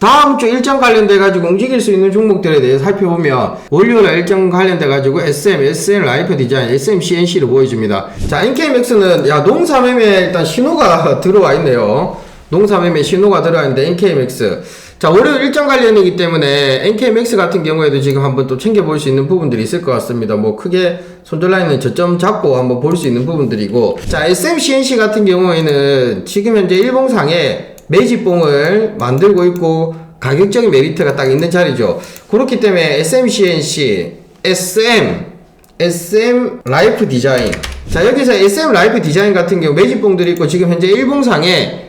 다음 주 일정 관련돼 가지고 움직일 수 있는 종목들에 대해 살펴보면 월요일 일정 관련돼 가지고 SM, SN 라이프 디자인, SM CNC를 보여줍니다. 자, NK맥스는 농사매매 일단 신호가 들어와 있네요. 농사매매 신호가 들어와 있는데 NK맥스. 자, 월요일 일정 관련이기 때문에 NK맥스 같은 경우에도 지금 한번 또 챙겨볼 수 있는 부분들이 있을 것 같습니다. 뭐 크게 손절라인은 저점 잡고 한번 볼 수 있는 부분들이고, 자, SM CNC 같은 경우에는 지금 현재 일봉상에 매집봉을 만들고 있고 가격적인 메리트가 딱 있는 자리죠. 그렇기 때문에 SMCNC, SM 라이프 디자인. 자, 여기서 SM 라이프 디자인 같은 경우 매집봉들이 있고 지금 현재 일봉상에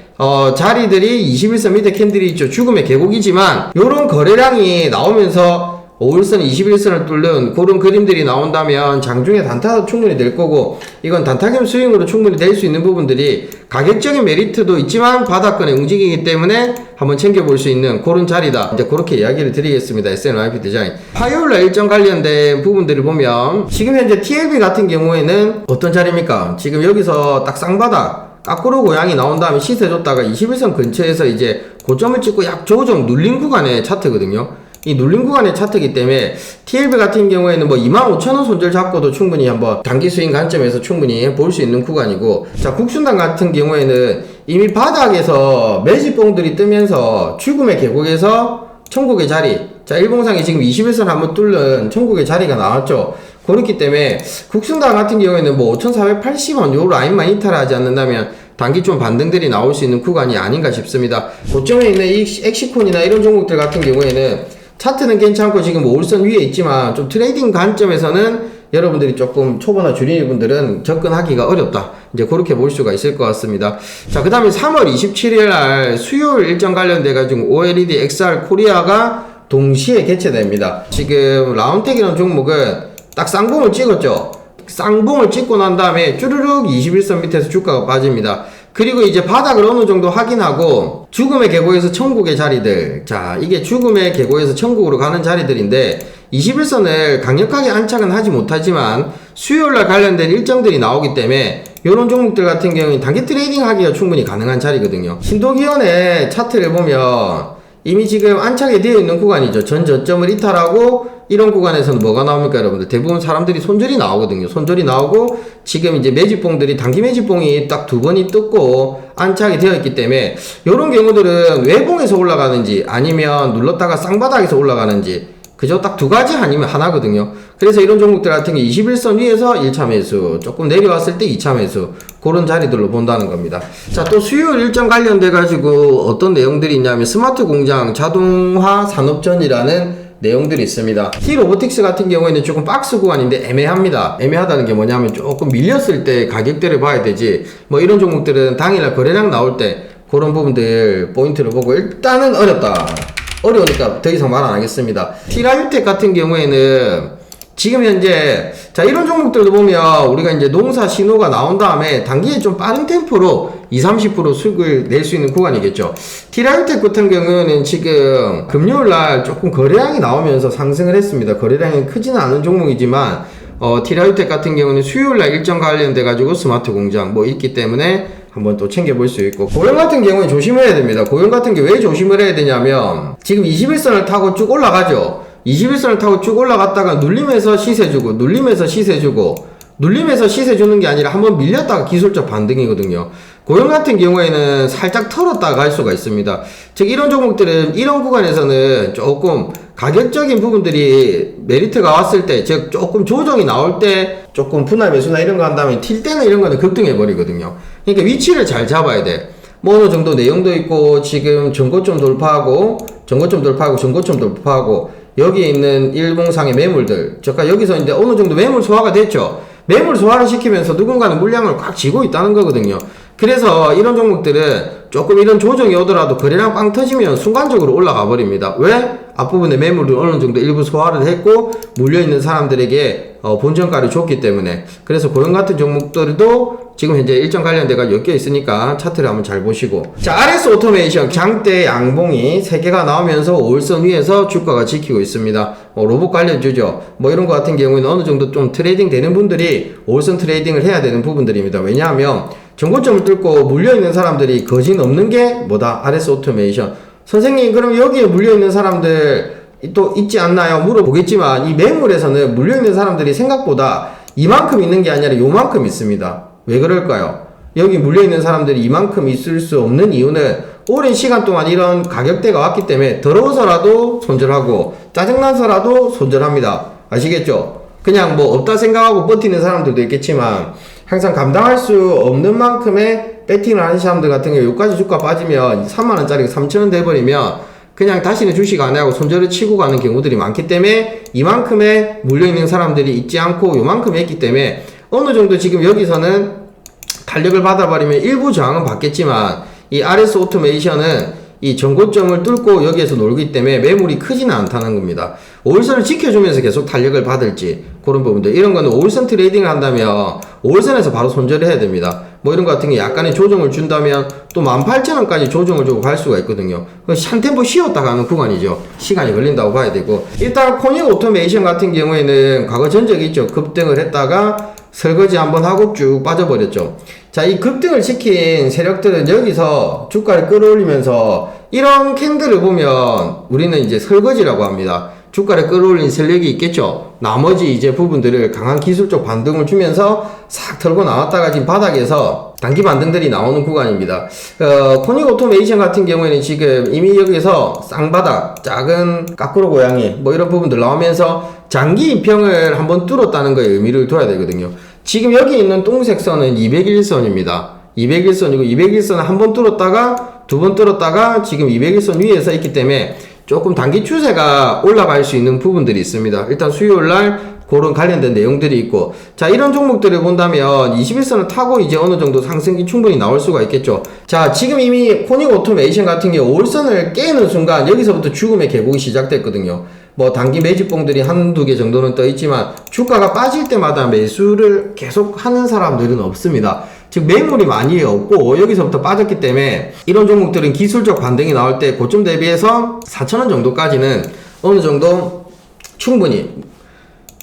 자리들이 21선 밑에 캔들이 있죠. 죽음의 계곡이지만 요런 거래량이 나오면서 5일선, 21선을 뚫는 그런 그림들이 나온다면 장중에 단타도 충분히 될 거고, 이건 단타겸 스윙으로 충분히 될 수 있는 부분들이 가격적인 메리트도 있지만 바닥권에 움직이기 때문에 한번 챙겨볼 수 있는 그런 자리다. 이제 그렇게 이야기를 드리겠습니다. SNIP 디자인. 화요일날 일정 관련된 부분들을 보면 지금 현재 TLB 같은 경우에는 어떤 자리입니까? 지금 여기서 딱 쌍바닥 까꾸로 고양이 나온 다음에 시세 줬다가 21선 근처에서 이제 고점을 찍고 약 조정 눌린 구간의 차트거든요. 이 눌린 구간의 차트이기 때문에 TLB 같은 경우에는 뭐 25,000원 손절 잡고도 충분히 한번 단기 스윙 관점에서 충분히 볼 수 있는 구간이고, 자, 국순당 같은 경우에는 이미 바닥에서 매집봉들이 뜨면서 죽음의 계곡에서 천국의 자리, 자, 일봉상에 지금 21선 한번 뚫는 천국의 자리가 나왔죠. 그렇기 때문에 국순당 같은 경우에는 뭐 5,480원 요 라인만 이탈하지 않는다면 단기 좀 반등들이 나올 수 있는 구간이 아닌가 싶습니다. 고점에 있는 이 엑시콘이나 이런 종목들 같은 경우에는 차트는 괜찮고 지금 5일선 위에 있지만 좀 트레이딩 관점에서는 여러분들이 조금 초보나 주린이 분들은 접근하기가 어렵다. 이제 그렇게 볼 수가 있을 것 같습니다. 자, 그 다음에 3월 27일 날 수요일 일정 관련돼가지고 OLED XR 코리아가 동시에 개최됩니다. 지금 라운텍이라는 종목은 딱 쌍봉을 찍었죠. 쌍봉을 찍고 난 다음에 쭈르륵 21선 밑에서 주가가 빠집니다. 그리고 이제 바닥을 어느 정도 확인하고 죽음의 계곡에서 천국의 자리들, 자, 이게 죽음의 계곡에서 천국으로 가는 자리들인데 21선을 강력하게 안착은 하지 못하지만 수요일날 관련된 일정들이 나오기 때문에 이런 종목들 같은 경우는 단기 트레이딩 하기가 충분히 가능한 자리거든요. 신도기원의 차트를 보면 이미 지금 안착이 되어 있는 구간이죠. 전 저점을 이탈하고 이런 구간에서는 뭐가 나옵니까, 여러분들? 대부분 사람들이 손절이 나오거든요. 손절이 나오고 지금 이제 매집봉들이 단기 매집봉이 딱 두 번이 떴고 안착이 되어 있기 때문에 이런 경우들은 외봉에서 올라가는지 아니면 눌렀다가 쌍바닥에서 올라가는지 그저 딱 두 가지 아니면 하나거든요. 그래서 이런 종목들 같은 게 21선 위에서 1차 매수, 조금 내려왔을 때 2차 매수, 그런 자리들로 본다는 겁니다. 자, 또 수요일 일정 관련돼가지고 어떤 내용들이 있냐면 스마트 공장 자동화 산업전이라는 내용들이 있습니다. T-로보틱스 같은 경우에는 조금 박스 구간인데 애매합니다. 애매하다는 게 뭐냐면 조금 밀렸을 때 가격대를 봐야 되지, 뭐 이런 종목들은 당일날 거래량 나올 때 그런 부분들 포인트를 보고 일단은 어려우니까 더 이상 말 안 하겠습니다. 티라유텍 같은 경우에는 지금 현재, 자, 이런 종목들도 보면 우리가 이제 농사 신호가 나온 다음에 단기에 좀 빠른 템포로 20-30% 수익을 낼 수 있는 구간이겠죠. 티라유텍 같은 경우에는 지금 금요일날 조금 거래량이 나오면서 상승을 했습니다. 거래량이 크지는 않은 종목이지만 티라유텍 같은 경우는 수요일날 일정 관련돼 가지고 스마트 공장 뭐 있기 때문에 한번 또 챙겨볼 수 있고, 고용 같은 경우에 조심을 해야 됩니다. 고용 같은 게 왜 조심을 해야 되냐면 지금 21선을 타고 쭉 올라가죠. 21선을 타고 쭉 올라갔다가 눌림에서 시세 주고 눌림에서 시세 주고 눌림에서 시세 주는 게 아니라 한번 밀렸다가 기술적 반등이거든요. 고용 같은 경우에는 살짝 털었다가 갈 수가 있습니다. 즉 이런 종목들은 이런 구간에서는 조금 가격적인 부분들이 메리트가 왔을 때, 즉 조금 조정이 나올 때 조금 분할 매수나 이런 거 한다면 튈 때는 이런 거는 급등해 버리거든요. 그러니까 위치를 잘 잡아야 돼. 뭐 어느 정도 내용도 있고 지금 전고점 돌파하고 여기에 있는 일봉상의 매물들, 그러니까 여기서 이제 어느 정도 매물 소화가 됐죠. 매물 소화를 시키면서 누군가는 물량을 꽉 쥐고 있다는 거거든요. 그래서 이런 종목들은 조금 이런 조정이 오더라도 거래량 빵 터지면 순간적으로 올라가 버립니다. 왜? 앞부분에 매물을 어느 정도 일부 소화를 했고 물려있는 사람들에게 본전가를 줬기 때문에. 그래서 그런 같은 종목들도 지금 현재 일정 관련돼가 엮여 있으니까 차트를 한번 잘 보시고, 자, RS 오토메이션 장대 양봉이 3개가 나오면서 5일선 위에서 주가가 지키고 있습니다. 로봇 관련주죠. 뭐 이런 거 같은 경우에는 어느 정도 좀 트레이딩 되는 분들이 5일선 트레이딩을 해야 되는 부분들입니다. 왜냐하면 전고점을 뚫고 물려있는 사람들이 거진 없는 게 뭐다? RS 오토메이션. 선생님 그럼 여기에 물려있는 사람들 또 있지 않나요? 물어보겠지만 이 매물에서는 물려있는 사람들이 생각보다 이만큼 있는 게 아니라 요만큼 있습니다. 왜 그럴까요? 여기 물려있는 사람들이 이만큼 있을 수 없는 이유는 오랜 시간 동안 이런 가격대가 왔기 때문에 더러워서라도 손절하고 짜증나서라도 손절합니다. 아시겠죠? 그냥 뭐 없다 생각하고 버티는 사람들도 있겠지만 항상 감당할 수 없는 만큼의 배팅을 하는 사람들 같은 경우 여기까지 주가 빠지면 3만원짜리 3천원 돼버리면 그냥 다시는 주식 안 하고 손절을 치고 가는 경우들이 많기 때문에 이만큼의 물려있는 사람들이 있지 않고 요만큼 했기 때문에 어느 정도 지금 여기서는 탄력을 받아버리면 일부 저항은 받겠지만 이 RS 오토메이션은 이 전고점을 뚫고 여기에서 놀기 때문에 매물이 크지는 않다는 겁니다. 5일선을 지켜주면서 계속 탄력을 받을지 그런 부분들 이런 거는 5일선 트레이딩을 한다면 5일선에서 바로 손절을 해야 됩니다. 뭐 이런 거 같은 게 약간의 조정을 준다면 또 18,000원까지 조정을 주고 갈 수가 있거든요. 한 템포 쉬었다 가는 구간이죠. 시간이 걸린다고 봐야 되고 일단 코닉 오토메이션 같은 경우에는 과거 전적이 있죠. 급등을 했다가 설거지 한번 하고 쭉 빠져버렸죠. 자, 이 급등을 시킨 세력들은 여기서 주가를 끌어올리면서 이런 캔들을 보면 우리는 이제 설거지라고 합니다. 주가를 끌어올린 세력이 있겠죠. 나머지 이제 부분들을 강한 기술적 반등을 주면서 싹 털고 나왔다가 지금 바닥에서 단기 반등들이 나오는 구간입니다. 코닉 오토메이션 같은 경우에는 지금 이미 여기서 쌍바닥, 작은 까꾸로 고양이 뭐 이런 부분들 나오면서 장기 입형을 한번 뚫었다는 거에 의미를 둬야 되거든요. 지금 여기 있는 동색 선은 201선입니다. 201선이고 201선을 한 번 뚫었다가 두 번 뚫었다가 지금 201선 위에 서 있기 때문에 조금 단기 추세가 올라갈 수 있는 부분들이 있습니다. 일단 수요일날 그런 관련된 내용들이 있고 자 이런 종목들을 본다면 21선을 타고 이제 어느 정도 상승이 충분히 나올 수가 있겠죠. 자 지금 이미 코닉 오토메이션 같은 경우 5일선을 깨는 순간 여기서부터 죽음의 계곡이 시작됐거든요. 뭐 단기 매집봉들이 한두 개 정도는 떠 있지만 주가가 빠질 때마다 매수를 계속 하는 사람들은 없습니다. 즉 매물이 많이 없고 여기서부터 빠졌기 때문에 이런 종목들은 기술적 반등이 나올 때 고점 대비해서 4,000원 정도까지는 어느 정도 충분히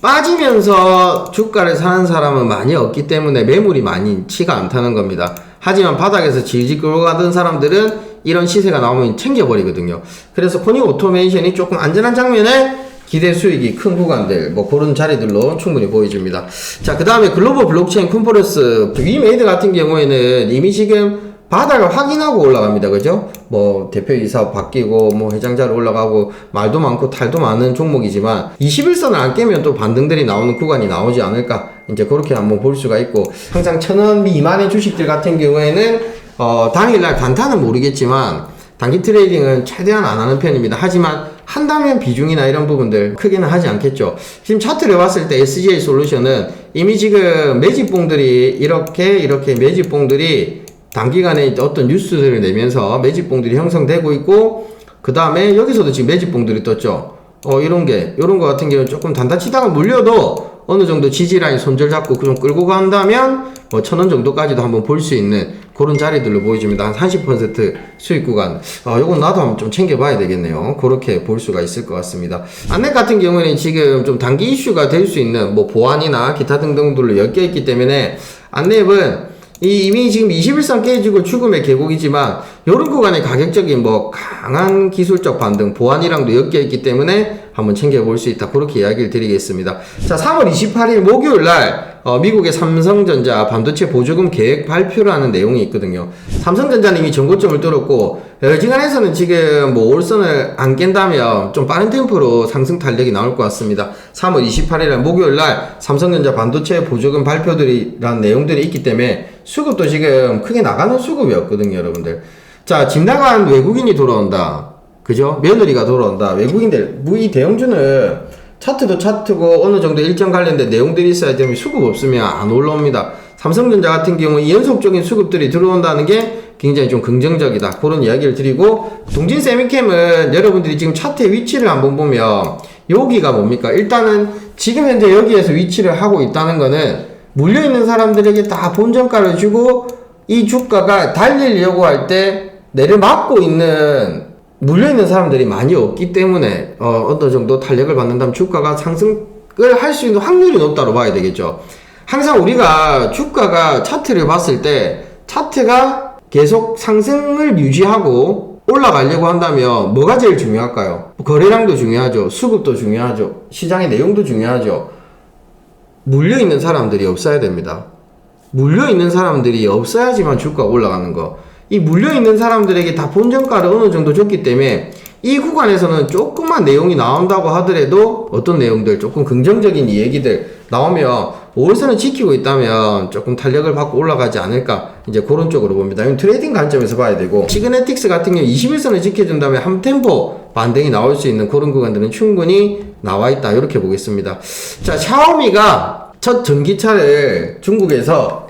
빠지면서 주가를 사는 사람은 많이 없기 때문에 매물이 많지가 않다는 겁니다. 하지만 바닥에서 질질 끌고 가던 사람들은 이런 시세가 나오면 챙겨버리거든요. 그래서 코닉 오토메이션이 조금 안전한 장면에 기대 수익이 큰 구간들 뭐 그런 자리들로 충분히 보여줍니다. 자 그 다음에 글로벌 블록체인 컨퍼런스 위메이드 같은 경우에는 이미 지금 바닥을 확인하고 올라갑니다. 그죠? 뭐 대표이사 바뀌고 뭐 회장자로 올라가고 말도 많고 탈도 많은 종목이지만 21선을 안 깨면 또 반등들이 나오는 구간이 나오지 않을까 이제 그렇게 한번 볼 수가 있고 항상 1,000원 미만의 주식들 같은 경우에는 당일날 단타는 모르겠지만 단기 트레이딩은 최대한 안 하는 편입니다. 하지만 한다면 비중이나 이런 부분들 크게는 하지 않겠죠. 지금 차트를 봤을 때 SGI 솔루션은 이미 지금 매집봉들이 이렇게 매집봉들이 단기간에 어떤 뉴스들을 내면서 매집봉들이 형성되고 있고 그 다음에 여기서도 지금 매집봉들이 떴죠. 이런 거 같은 경우는 조금 단단치다가 물려도 어느 정도 지지라인 손절 잡고 좀 끌고 간다면 뭐 1,000원 정도까지도 한번 볼 수 있는 그런 자리들로 보여줍니다. 한 30% 수익 구간. 요건 나도 한번 좀 챙겨봐야 되겠네요. 그렇게 볼 수가 있을 것 같습니다. 안넷 같은 경우에는 지금 좀 단기 이슈가 될 수 있는 뭐 보안이나 기타 등등들로 엮여 있기 때문에 안넷은 이미 지금 21선 깨지고 죽음의 계곡이지만 요런 구간에 가격적인 뭐 강한 기술적 반등 보안이랑도 엮여 있기 때문에 한번 챙겨볼 수 있다. 그렇게 이야기를 드리겠습니다. 자 3월 28일 목요일날 미국의 삼성전자 반도체 보조금 계획 발표라는 내용이 있거든요. 삼성전자는 이미 전고점을 뚫었고 여지간해서는 지금 뭐 올선을 안 깬다면 좀 빠른 템포로 상승 탄력이 나올 것 같습니다. 3월 28일 목요일날 삼성전자 반도체 보조금 발표들이라는 내용들이 있기 때문에 수급도 지금 크게 나가는 수급이 없거든요, 여러분들. 자, 집 나간 외국인이 돌아온다. 그죠? 며느리가 돌아온다. 외국인들, 이 대형주는 차트도 차트고 어느 정도 일정 관련된 내용들이 있어야 되면 수급 없으면 안 올라옵니다. 삼성전자 같은 경우 연속적인 수급들이 들어온다는 게 굉장히 좀 긍정적이다. 그런 이야기를 드리고 동진 세미캠은 여러분들이 지금 차트의 위치를 한번 보면 여기가 뭡니까? 일단은 지금 현재 여기에서 위치를 하고 있다는 거는 물려있는 사람들에게 다 본전가를 주고 이 주가가 달리려고 할 때 내를 막고 있는 물려있는 사람들이 많이 없기 때문에 어느 정도 탄력을 받는다면 주가가 상승을 할 수 있는 확률이 높다고 봐야 되겠죠. 항상 우리가 주가가 차트를 봤을 때 차트가 계속 상승을 유지하고 올라가려고 한다면 뭐가 제일 중요할까요? 거래량도 중요하죠. 수급도 중요하죠. 시장의 내용도 중요하죠. 물려있는 사람들이 없어야 됩니다. 물려있는 사람들이 없어야지만 주가가 올라가는 거. 이 물려있는 사람들에게 다 본전가를 어느 정도 줬기 때문에 이 구간에서는 조금만 내용이 나온다고 하더라도 어떤 내용들, 조금 긍정적인 얘기들 나오면 5월선을 지키고 있다면 조금 탄력을 받고 올라가지 않을까, 이제 그런 쪽으로 봅니다. 트레이딩 관점에서 봐야 되고, 시그네틱스 같은 경우 21선을 지켜준다면 한 템포 반등이 나올 수 있는 그런 구간들은 충분히 나와 있다, 이렇게 보겠습니다. 자, 샤오미가 첫 전기차를 중국에서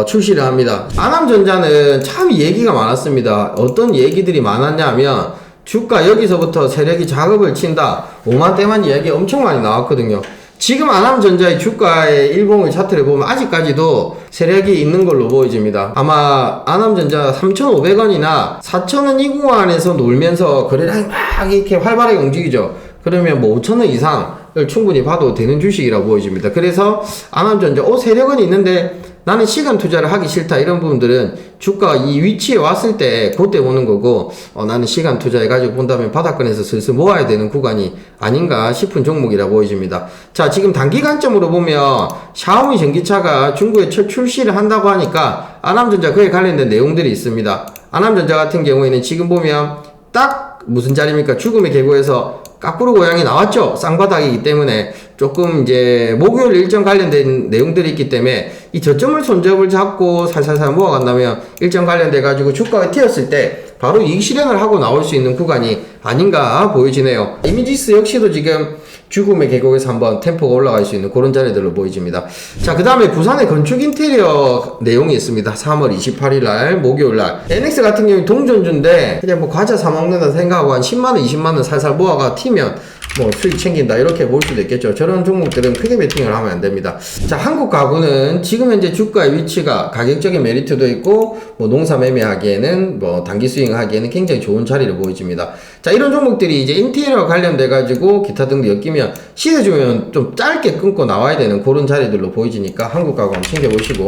출시를 합니다. 아남전자는 참 얘기가 많았습니다. 어떤 얘기들이 많았냐면 주가 여기서부터 세력이 작업을 친다, 5만대만 이야기 엄청 많이 나왔거든요. 지금 아남전자의 주가의 일봉의 차트를 보면 아직까지도 세력이 있는 걸로 보여집니다. 아마 아남전자 3,500원이나 4,000원 이 구간에서 놀면서 거래량이 막 이렇게 활발하게 움직이죠. 그러면 뭐 5,000원 이상을 충분히 봐도 되는 주식이라고 보여집니다. 그래서 아남전자 세력은 있는데 나는 시간 투자를 하기 싫다, 이런 부분들은 주가가 이 위치에 왔을 때 그때 보는 거고, 나는 시간 투자해가지고 본다면 바닥권에서 슬슬 모아야 되는 구간이 아닌가 싶은 종목이라 보여집니다. 자, 지금 단기 관점으로 보면 샤오미 전기차가 중국에 첫 출시를 한다고 하니까 아남전자 그에 관련된 내용들이 있습니다. 아남전자 같은 경우에는 지금 보면 딱 무슨 자리입니까? 죽음의 계곡에서 까꾸루 고양이 나왔죠. 쌍바닥이기 때문에 조금 이제 목요일 일정 관련된 내용들이 있기 때문에 이 저점을 손잡을 잡고 살살살 모아간다면 일정 관련돼 가지고 주가가 튀었을 때 바로 이익 실현을 하고 나올 수 있는 구간이 아닌가 보여지네요. 이미지스 역시도 지금 죽음의 계곡에서 한번 템포가 올라갈 수 있는 그런 자리들로 보여집니다. 자, 그 다음에 부산의 건축 인테리어 내용이 있습니다. 3월 28일 날 목요일 날 NX 같은 경우는 동전주인데 그냥 뭐 과자 사 먹는다 생각하고 한 10만원 20만원 살살 모아가 튀면 뭐 수익 챙긴다, 이렇게 볼 수도 있겠죠. 저런 종목들은 크게 베팅을 하면 안 됩니다. 자, 한국 가구는 지금 현재 주가의 위치가 가격적인 메리트도 있고 뭐 농사 매매하기에는 뭐 단기 수익하기에는 굉장히 좋은 자리를 보여집니다. 자, 이런 종목들이 이제 인테리어 관련돼 가지고 기타 등도 엮이면 시세 주면 좀 짧게 끊고 나와야 되는 그런 자리들로 보여지니까 한국 가구 한번 챙겨보시고,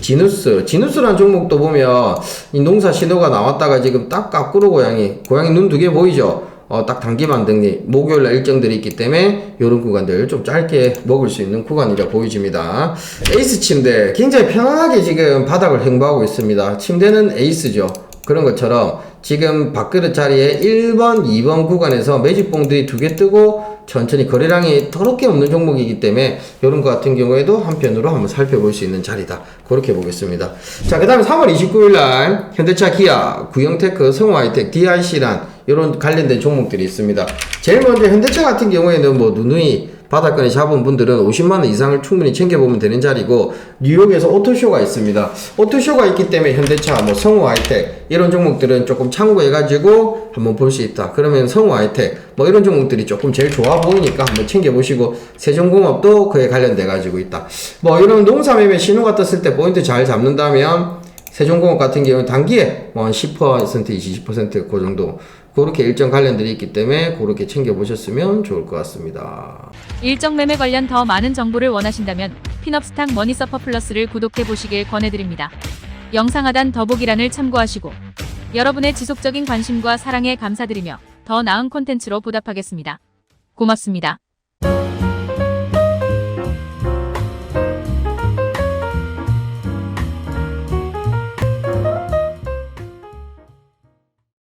지누스라는 종목도 보면 이 농사 신호가 나왔다가 지금 딱 까꾸로 고양이 눈 두 개 보이죠? 딱 단기 반등이 목요일날 일정들이 있기 때문에 이런 구간들 좀 짧게 먹을 수 있는 구간이라 보여집니다. 에이스 침대 굉장히 편안하게 지금 바닥을 행보하고 있습니다. 침대는 에이스죠. 그런 것처럼 지금 밥그릇 자리에 1번, 2번 구간에서 매집봉들이 두 개 뜨고 천천히 거래량이 더럽게 없는 종목이기 때문에 이런 것 같은 경우에도 한편으로 한번 살펴볼 수 있는 자리다, 그렇게 보겠습니다. 자, 그 다음에 3월 29일날 현대차, 기아, 구형테크, 성호하이텍, DIC란 이런 관련된 종목들이 있습니다. 제일 먼저 현대차 같은 경우에는 뭐 누누이 바닥권에 잡은 분들은 50만원 이상을 충분히 챙겨보면 되는 자리고, 뉴욕에서 오토쇼가 있습니다. 오토쇼가 있기 때문에 현대차, 뭐 성우하이텍 이런 종목들은 조금 참고해가지고 한번 볼 수 있다. 그러면 성우하이텍 뭐 이런 종목들이 조금 제일 좋아 보이니까 한번 챙겨보시고, 세종공업도 그에 관련돼가지고 있다. 뭐 이런 농사매매 신호가 떴을 때 포인트 잘 잡는다면 세종공업 같은 경우는 단기에 뭐 한 10%, 20% 그 정도, 그렇게 일정 관련들이 있기 때문에 그렇게 챙겨보셨으면 좋을 것 같습니다. 일정 매매 관련 더 많은 정보를 원하신다면 핀업스탁 머니서퍼 플러스를 구독해보시길 권해드립니다. 영상 하단 더보기란을 참고하시고 여러분의 지속적인 관심과 사랑에 감사드리며 더 나은 콘텐츠로 보답하겠습니다. 고맙습니다.